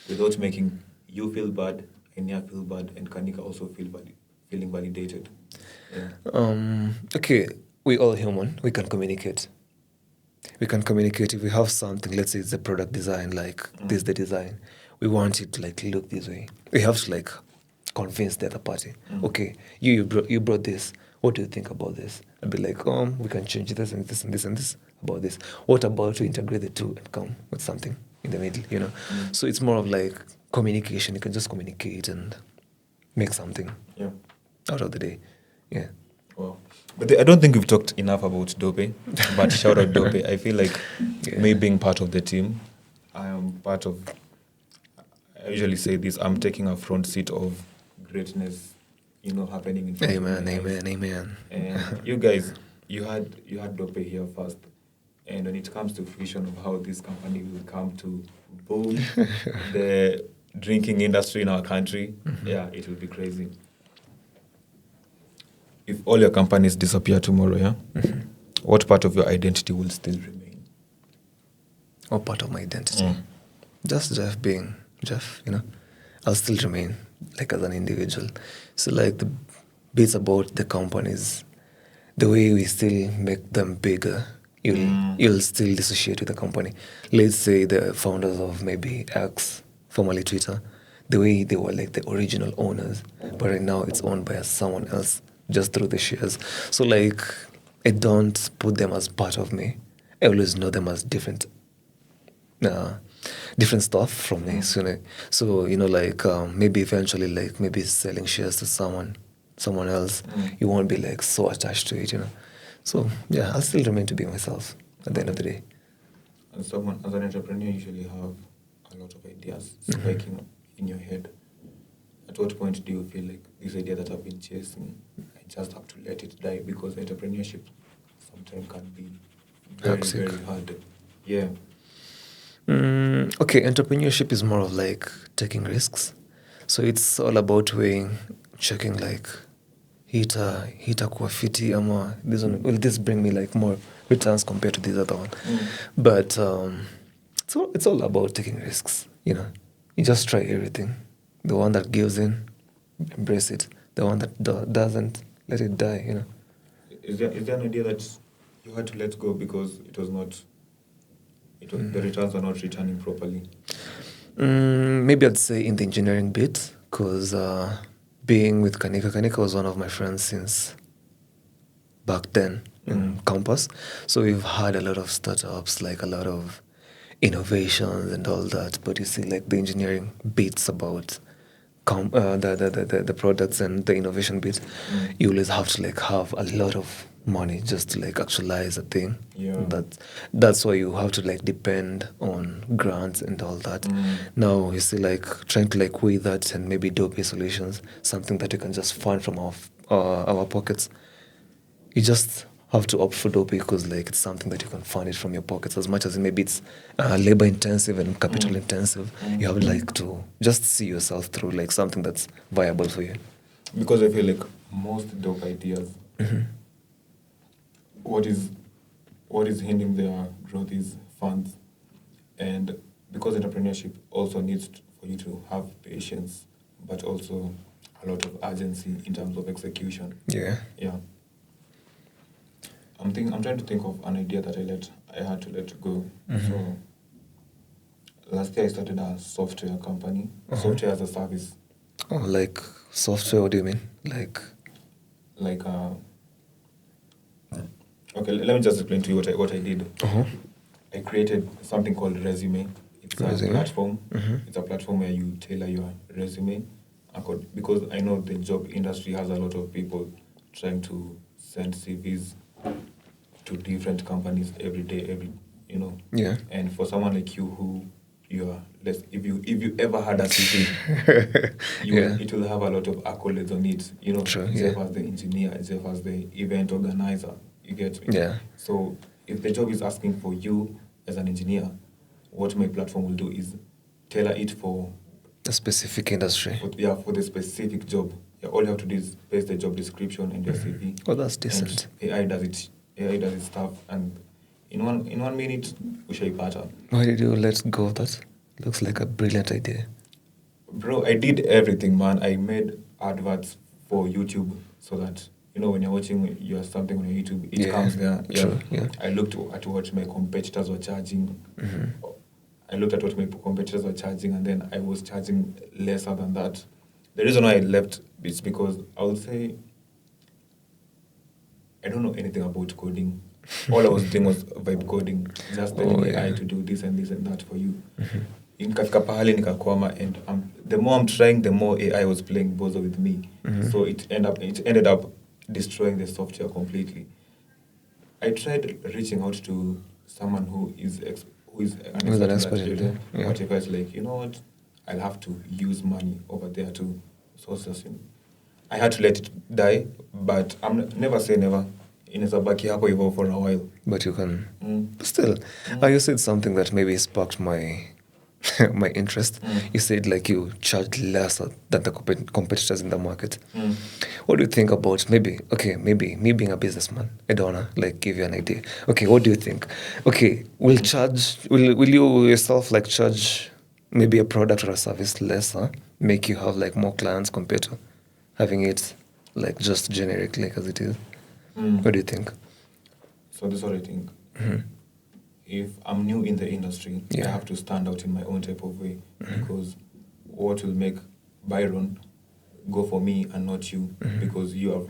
without making you feel bad, Enya feel bad, and Kanika also feeling validated? Okay, we all human, we can communicate. If we have something, let's say it's a product design, like this is the design, we want it to like look this way, we have to like convince the other party. Okay, you brought this, what do you think about this? I'd be like, we can change this and this and this and this about this. What about to integrate the two and come with something in the middle, you know? So it's more of like communication. You can just communicate and make something out of the day. Yeah. Wow. But I don't think we've talked enough about Dope, but shout out Dope. I feel like me being part of the team, I am part of, I usually say this, I'm taking a front seat of greatness, you know, happening in front of me. Amen. And you guys, you had Dope here first. And when it comes to fruition of how this company will come to boom the drinking industry in our country, it will be crazy. If all your companies disappear tomorrow, what part of your identity will still remain? What part of my identity? Just Jeff being Jeff, I'll still remain like as an individual. So like the bits about the companies, the way we still make them bigger, you'll still dissociate with the company. Let's say the founders of maybe X, formerly Twitter, the way they were like the original owners, but right now it's owned by someone else just through the shares. So like I don't put them as part of me. I always know them as different stuff from me. So like maybe eventually like maybe selling shares to someone else, you won't be like so attached to it. So yeah, I'll still remain to be myself at the end of the day. As an entrepreneur, you usually have a lot of ideas spiking in your head. At what point do you feel like this idea that I've been chasing, I just have to let it die? Because entrepreneurship sometimes can be very hard. Yeah. Okay, entrepreneurship is more of like taking risks. So it's all about checking like hitakuwa fiti ama this one, will this bring me like more returns compared to this other one? But it's all about taking risks. You just try everything. The one that gives in, embrace it. The one that doesn't, let it die. Is there an idea that you had to let go because the returns are not returning properly? Maybe I'd say in the engineering bit, because being with Kanika was one of my friends since back then in campus. So we've had a lot of startups, like a lot of innovations and all that. But you see, like the engineering bits about the products and the innovation bit, you always have to like have a lot of money just to like actualize a thing. That's why you have to like depend on grants and all that. Now you see, like trying to like weigh that and maybe dopey solutions, something that you can just fund from our pockets. You just have to opt for dopey because like it's something that you can fund it from your pockets. As much as maybe it's labor intensive and capital intensive, you have like to just see yourself through like something that's viable for you. Because I feel like most dope ideas, what is hindering their growth is funds. And because entrepreneurship also needs for you to have patience, but also a lot of urgency in terms of execution. Yeah. I'm trying to think of an idea that I had to let go. So last year I started a software company, software as a service. Oh, like software? What do you mean? Like okay, let me just explain to you what I did. I created something called Resume. It's a platform. It's a platform where you tailor your resume. Because I know the job industry has a lot of people trying to send CVs to different companies every day, Yeah. And for someone like you who you are less, if you ever had a CV, it will have a lot of accolades on it. True, Jeff as the engineer, Jeff as the event organizer. You get me? Yeah. So if the job is asking for you as an engineer, what my platform will do is tailor it for a specific industry. For the specific job. All you have to do is paste the job description and your CV. Oh, that's decent. And AI does its stuff, and in one minute we shall pattern. Why did you let go of that? Looks like a brilliant idea. Bro, I did everything, man. I made adverts for YouTube so that when you're watching something on YouTube, it comes there. True, yeah. I looked at what my competitors were charging. I looked at what my competitors were charging, and then I was charging lesser than that. The reason why I left is because I would say I don't know anything about coding. All I was doing was vibe coding, just telling AI to do this and that for you. Nikafika pahali nikakwama, and the more I'm trying, the more AI was playing bozo with me. So it ended up destroying the software completely. I tried reaching out to someone who is an expert in that. But if I was like, you know what, I'll have to use money over there to source this. I had to let it die, but I'm never say never. Inawezabaki hapo hivyo for a while. But you can still. You said something that maybe sparked my my interest. You said like you charge lesser than the competitors in the market. What do you think about maybe me being a businessman? I don't wanna like give you an idea. Okay, what do you think? Okay, will you yourself like charge maybe a product or a service lesser, make you have like more clients compared to having it like just generic like as it is? What do you think? So this is what I think. If I'm new in the industry, I have to stand out in my own type of way, because what will make Byron go for me and not you, because you are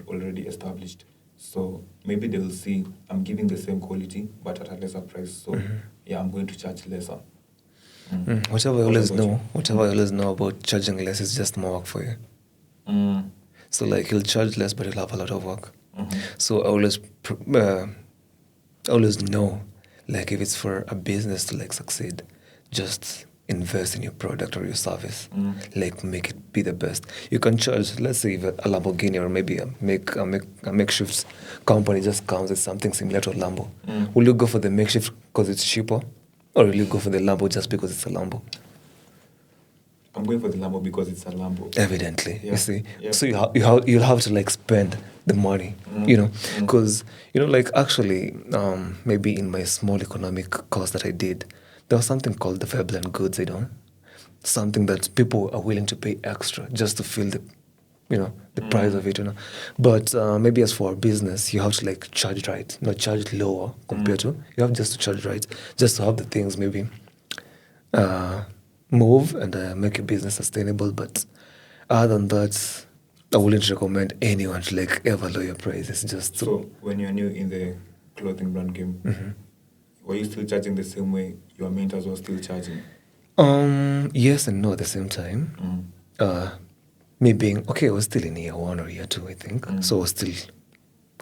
already established. So maybe they will see I'm giving the same quality but at a lesser price. So yeah, I'm going to charge lesser. Whatever I always know about charging less is just more work for you. So like you'll charge less, but you'll have a lot of work. So I always know, like if it's for a business to like succeed, just invest in your product or your service. Like make it be the best. You can charge, let's say, if a Lamborghini or maybe a makeshift company just comes with something similar to a Lambo. Will you go for the makeshift because it's cheaper, or will you go for the Lambo just because it's a Lambo? I'm going for the Lambo because it's a Lambo. Evidently, you see. Yeah. So you'll have to like spend the money, you know, because you know, like actually, maybe in my small economic course that I did, there was something called the Veblen goods. You know, something that people are willing to pay extra just to feel the, you know, the price of it. You know, but maybe as for a business, you have to like charge right, not charge lower compared to. You have just to charge right, just to have the things maybe. Move and make your business sustainable. But other than that, I wouldn't recommend anyone to like ever lower your prices. Just so when you're new in the clothing brand game, were you still charging the same way your mentors were still charging? Yes and no at the same time. Me being I was still in year 1 or year 2, I think. So I was still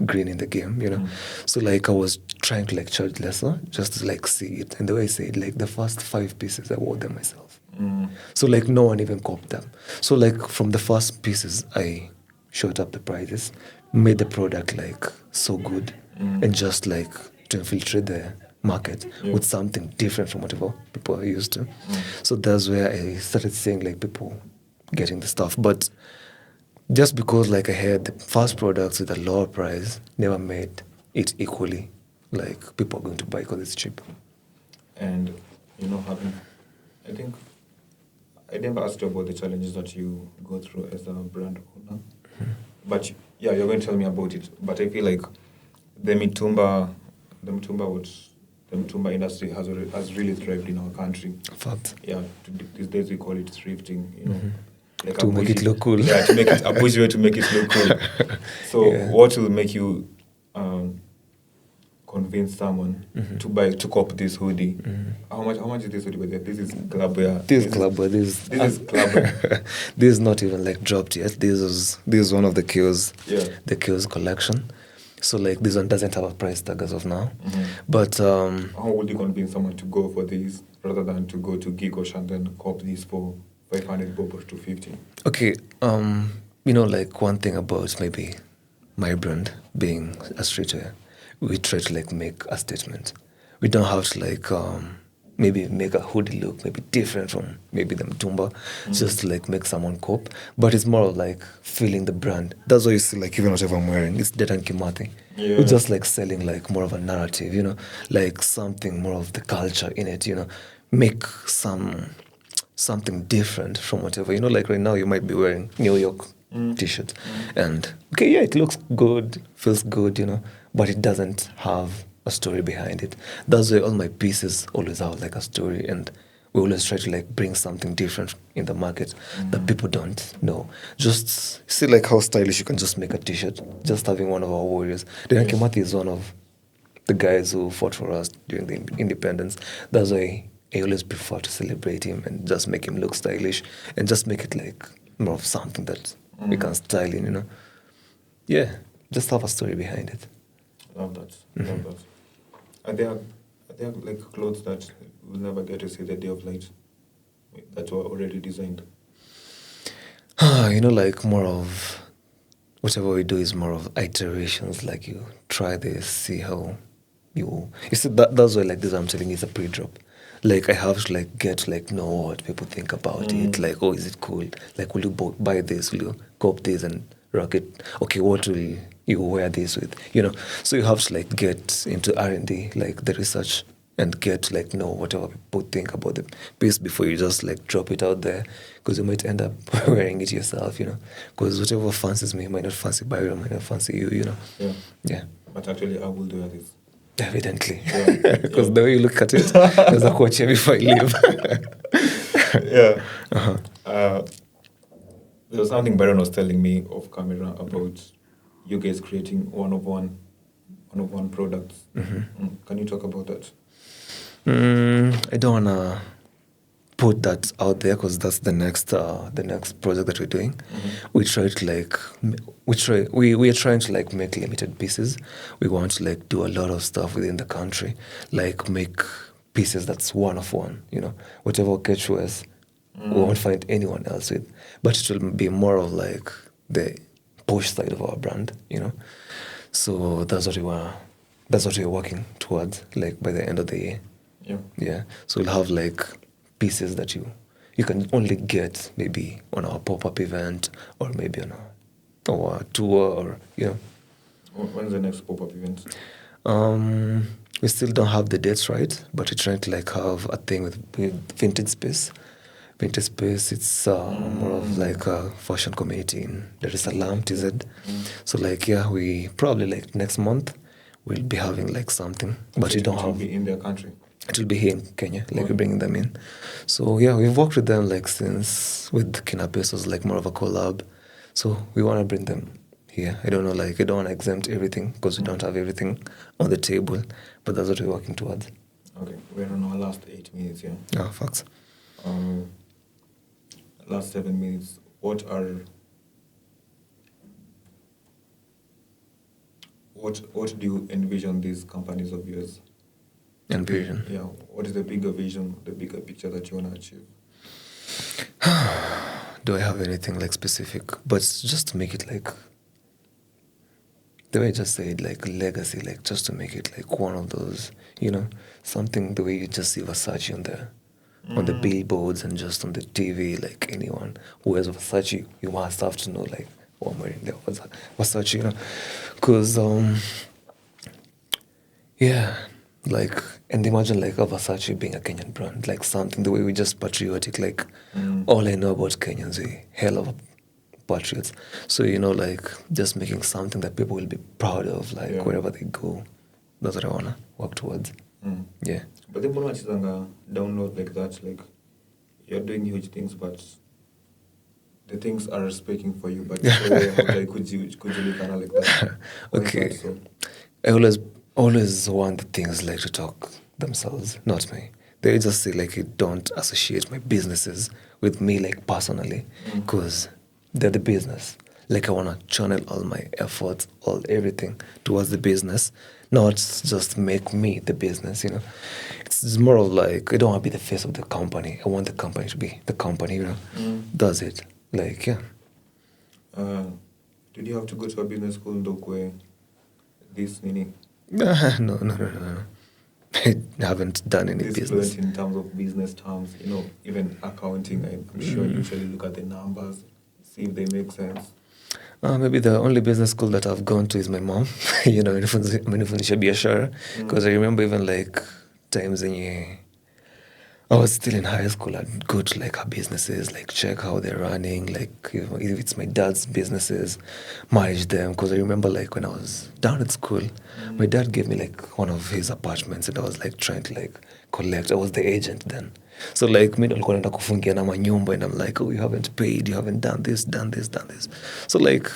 green in the game, you know. So like I was trying to like charge lesser just to like see it. And the way I said, like the first 5 pieces I wore them myself. So like no one even copied them. So like from the first pieces I shot up the prices, made the product like so good, and just like to infiltrate the market with something different from whatever people are used to. So that's where I started seeing like people getting the stuff. But just because like I had the first products with a lower price never made it equally like people are going to buy because it's cheap. And you know, I think I never asked you about the challenges that you go through as a brand owner. But yeah, you're going to tell me about it. But I feel like the mitumba industry has really thrived in our country. Fact. Yeah, these days we call it thrifting, you know. Like to make it look cool. Yeah, to make it a busy way to make it look cool. So what will make you convince someone to cop this hoodie? How much is this hoodie? This is clubwear. This is clubwear. This is not even like dropped yet. This is one of the Q's. Yeah. The Q's collection. So like this one doesn't have a price tag as of now. But how would you convince someone to go for these rather than to go to Gigosh and then cop these for 500 bob or 250? Okay, you know, like one thing about maybe my brand being a streetwear, we try to like make a statement. We don't have to like maybe make a hoodie look maybe different from maybe the Mtumba, just to like make someone cope. But it's more of like feeling the brand. That's why you see like even whatever I'm wearing, it's Dead and Kimathi. We're just like selling like more of a narrative, you know, like something more of the culture in it, you know, make something different from whatever, you know, like right now you might be wearing New York t-shirt and it looks good, feels good, you know, but it doesn't have a story behind it. That's why all my pieces always have like a story, and we always try to like bring something different in the market that people don't know. Just see like how stylish you can just make a t-shirt, just having one of our warriors. Dedan Kimathi is one of the guys who fought for us during the independence. That's why I always prefer to celebrate him and just make him look stylish and just make it like more of something that we can style in, you know. Yeah, just have a story behind it. Love that. Love that. Are there like clothes that we'll never get to see the day of light that were already designed? You know, like more of whatever we do is more of iterations. Like you try this, see how you see that's why like this I'm telling you it's a pre-drop. Like I have to like get like know what people think about it. Like, oh, is it cool? Like, will you buy this? Will you cop this and rock it? Okay, what will you wear this with? You know, so you have to like get into R&D, like the research, and get like know whatever people think about the piece before you just like drop it out there, because you might end up wearing it yourself. You know, because whatever fancies me might not fancy Byron, might not fancy you. You know. Yeah. Yeah. But actually, I will do this. Evidently, Yeah. because the way you look at it, there's a quote here before I leave. Yeah. There was something Byron was telling me off camera about you guys creating one of one products. Can you talk about that? I don't wanna put that out there because that's the next project that we're doing. We try to like we are trying to like make limited pieces. We want to like do a lot of stuff within the country, like make pieces that's one of one. You know, whatever catch was, we won't find anyone else with. But it will be more of like the push side of our brand. You know, so that's what we want. That's what we're working towards. Like by the end of the year. Yeah. So we'll have like pieces that you can only get maybe on our pop-up event or maybe on our tour, or you know. When's the next pop-up event? We still don't have the dates right, but we're trying to like have a thing with Vintage Space. Vintage Space, it's more of like a fashion community in Dar es Salaam, TZ. So like we probably like next month we'll be having like something, but we don't have. Be in their country. It will be here in Kenya, like we're bringing them in. So yeah, we've worked with them like since with Kina Pesos, like more of a collab. So we want to bring them here. I don't know, like I don't want to exempt everything because we don't have everything on the table, but that's what we're working towards. Okay, we're on our last 8 minutes here. Yeah, facts. Last 7 minutes. What do you envision these companies of yours? And vision. Yeah. What is the bigger vision, the bigger picture that you want to achieve? Do I have anything like specific? But just to make it like the way I just said, like legacy, like just to make it like one of those, you know, something the way you just see Versace on the billboards and just on the TV, like anyone who has Versace, you must have to know like, oh, I'm wearing the Versace, you know, because like, and imagine like a Versace being a Kenyan brand, like something the way we just patriotic, like all I know about Kenyans, we hell of patriots. So, you know, like just making something that people will be proud of, like wherever they go. That's what I want to work towards. Yeah. But the moment you download like that, like you're doing huge things, but the things are speaking for you, but like, could you look at it like that? Okay. So? I always want the things like to talk themselves, not me. They just say like, you don't associate my businesses with me like personally, because they're the business. Like I want to channel all my efforts, everything towards the business, not just make me the business, you know. It's more of like, I don't want to be the face of the company. I want the company to be the company, you know. Does it. Like, yeah. Did you have to go to a business school in Dokwe? This meaning? No. I haven't done any business. In terms of business terms, you know, even accounting, I'm sure you usually look at the numbers, see if they make sense. Maybe the only business school that I've gone to is my mom. You know, imenifundisha biashara. Because I remember even like times when I was still in high school, I'd go to like her businesses, like check how they're running, like if it's my dad's businesses, manage them. Because I remember like when I was down at school, my dad gave me like one of his apartments and I was like trying to like collect. I was the agent then. So like mi nilikuwa naenda kufungia na manyumba and I'm like, oh, you haven't paid, you haven't done this. So like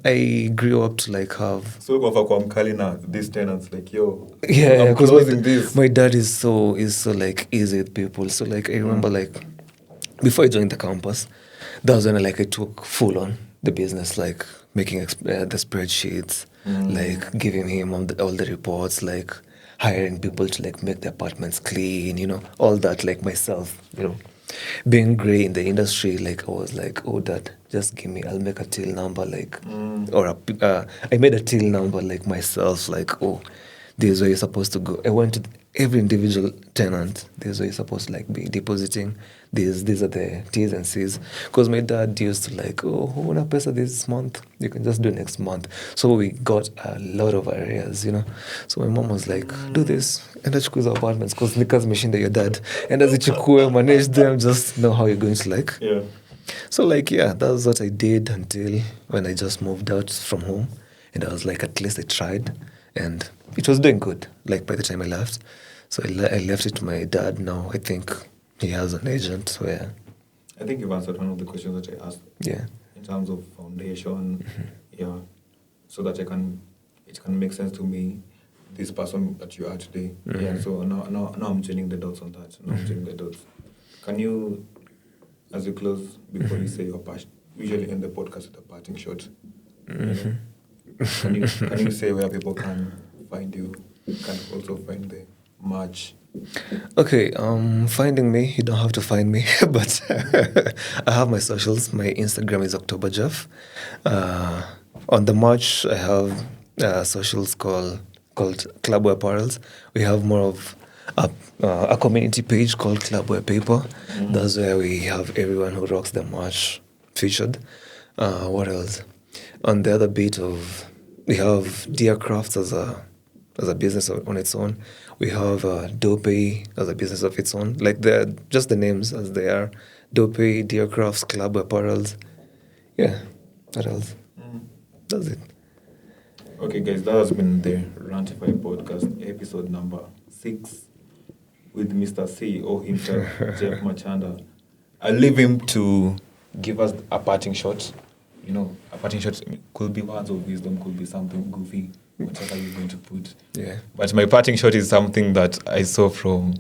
I grew up to like have... So kwa mkali na these tenants like, yo, yeah, because my dad is so like easy with people. So like I remember like before I joined the campus, that was when I took full on the business, like making the spreadsheets, like giving him all the reports, like hiring people to like make the apartments clean, you know, all that, like myself, you know. Being gray in the industry, like I was like, oh, Dad, just give me, I'll make a till number, like, or I made a till number like myself, like, oh, this is where you're supposed to go. I went to every individual tenant. This is where you're supposed to like be depositing. These are the T's and C's. Because my dad used to like, oh, una pesa this month, you can just do next month. So we got a lot of areas, you know. So my mom was like, do this, and that's because apartments, because Nikas Machanda your dad, and as it manage them, just know how you're going to like. Yeah. So like that was what I did until when I just moved out from home, and I was like, at least I tried, and it was doing good. Like by the time I left, so I left it to my dad. Now I think he has an agent. So yeah. I think you've answered one of the questions that I asked. Yeah. In terms of foundation, yeah, so that it can make sense to me, this person that you are today. Yeah. So now I'm joining the dots on that. Now I'm joining the dots. Can you, as you close, before you say your passion, usually end the podcast with a parting shot. You know? Can you say where people can find you? Can also find the merch. Okay, finding me, you don't have to find me, but I have my socials. My Instagram is October Jeff. On the merch, I have socials called Clubwear Apparels. We have more of a community page called Clubwear Paper. That's where we have everyone who rocks the merch featured. What else? On the other bit of, we have Dear Crafts as a business on its own. We have Dopey as a business of its own. Like they're just the names as they are. Dopey, Dear Crafts, Club Apparels. Yeah. What else? That's it. Okay, guys, that has been the Rantify podcast, episode number 6, with Mr. CEO himself, Jeff Machanda. I'll leave him to give us a parting shot. You know, a parting shot could be words of wisdom, could be something goofy, whatever you're going to put. Yeah. But my parting shot is something that I saw from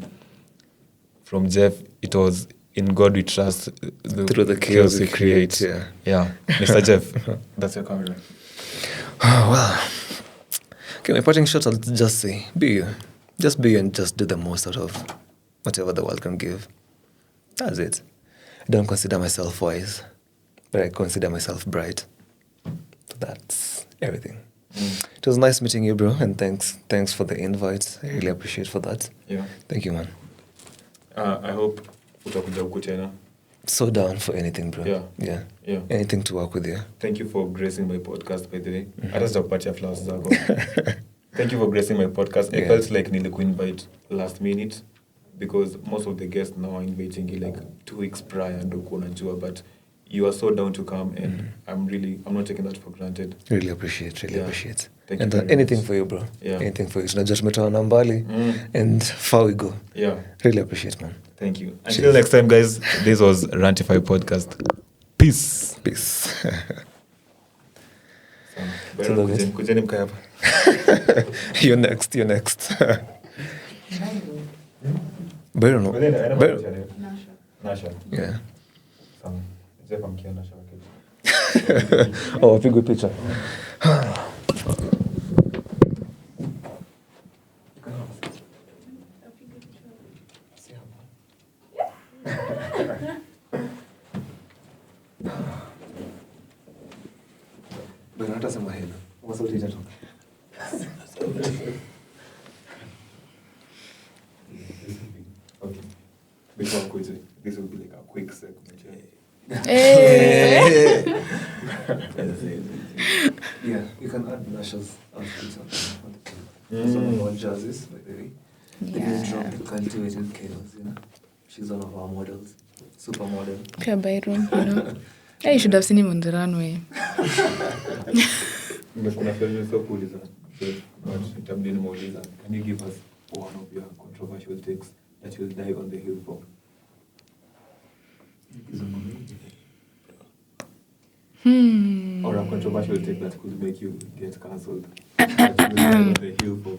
Jeff. It was, in God we trust, through the chaos we create. Yeah. Mr. Jeff, that's your camera. Oh, well. Okay, my parting shot, I'll just say, be you. Just be you and just do the most out of whatever the world can give. That's it. I don't consider myself wise, but I consider myself bright. So that's everything. It was nice meeting you, bro, and thanks for the invite. I really appreciate for that. Yeah. Thank you, man. I hope utakuja huku tena. So down for anything, bro. Yeah. Anything to work with you. Thank you for gracing my podcast, by the way. Hata sitakupatia flowers zako. Thank you for gracing my podcast. I felt like nilikuinvite last minute because most of the guests now are inviting you like 2 weeks prior and unajua, but you are so down to come, and I'm not taking that for granted. Really appreciate. Thank you And very anything much. for you, bro. Yeah. Anything for you. Tunajua tumetoana mbali and far we go. Yeah. Really appreciate, man. Thank you. Until next time, guys, this was Rantify Podcast. Peace. Kujeni mkae hapa. You're next. Byron. Nasha. Yeah. Jeff amkia Nasha wakati. Oh, pigwe picha. Byron hata sema hello. Wasauti itatoka. Okay. Before I quit, this will be like a quick segment. Yeah, you can add Nasha's outfit on some of our jazzes, by the way. The new drop, you can do it in chaos, you know. She's one of our models, supermodel. Pia Byron, you know. Hey, you should have seen him on the runway. Kuna film so cool is that. Can you give us one of your controversial takes that you'll die on the hill for? Or a controversial take that could make you get cancelled. That you'll die on the hill for.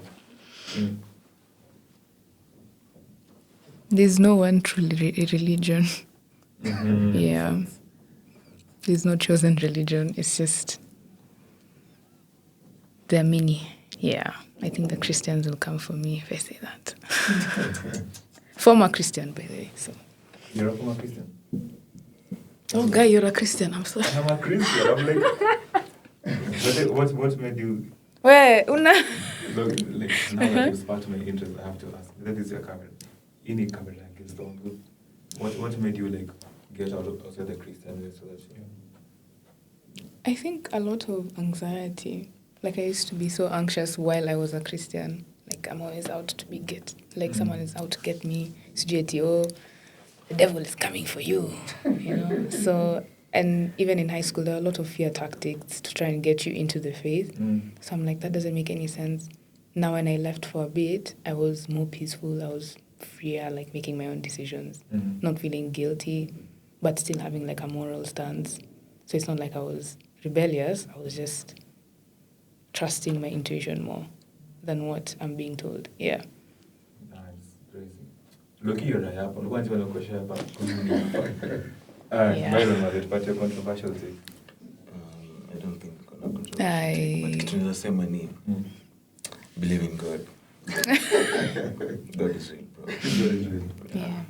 There's no one true religion. Yeah. There's no chosen religion. It's just there are many. Yeah. I think the Christians will come for me if I say that. Former Christian, by the way. So. You're a former Christian? Oh, guy, you're a Christian. I'm sorry. I'm a Christian. I'm like, what made you? Where? Una? Look, like, now that you've sparked my interest, I have to ask, that is your camera. Any camera against the good. What made you like get outside the Christian way so that you... I think a lot of anxiety. Like, I used to be so anxious while I was a Christian. Like, I'm always out to be someone is out to get me. Oh, the devil is coming for you, you know? So, and even in high school, there are a lot of fear tactics to try and get you into the faith. So I'm like, that doesn't make any sense. Now, when I left for a bit, I was more peaceful. I was freer, like making my own decisions, not feeling guilty, but still having like a moral stance. So it's not like I was rebellious. I was just trusting my intuition more than what I'm being told. Yeah. Nice, crazy. Lucky you're not up. Why do you want to question about? But your controversial take. I don't think we're gonna controversial. But tunaweza sema ni believe in God. God is real, bro. Yeah.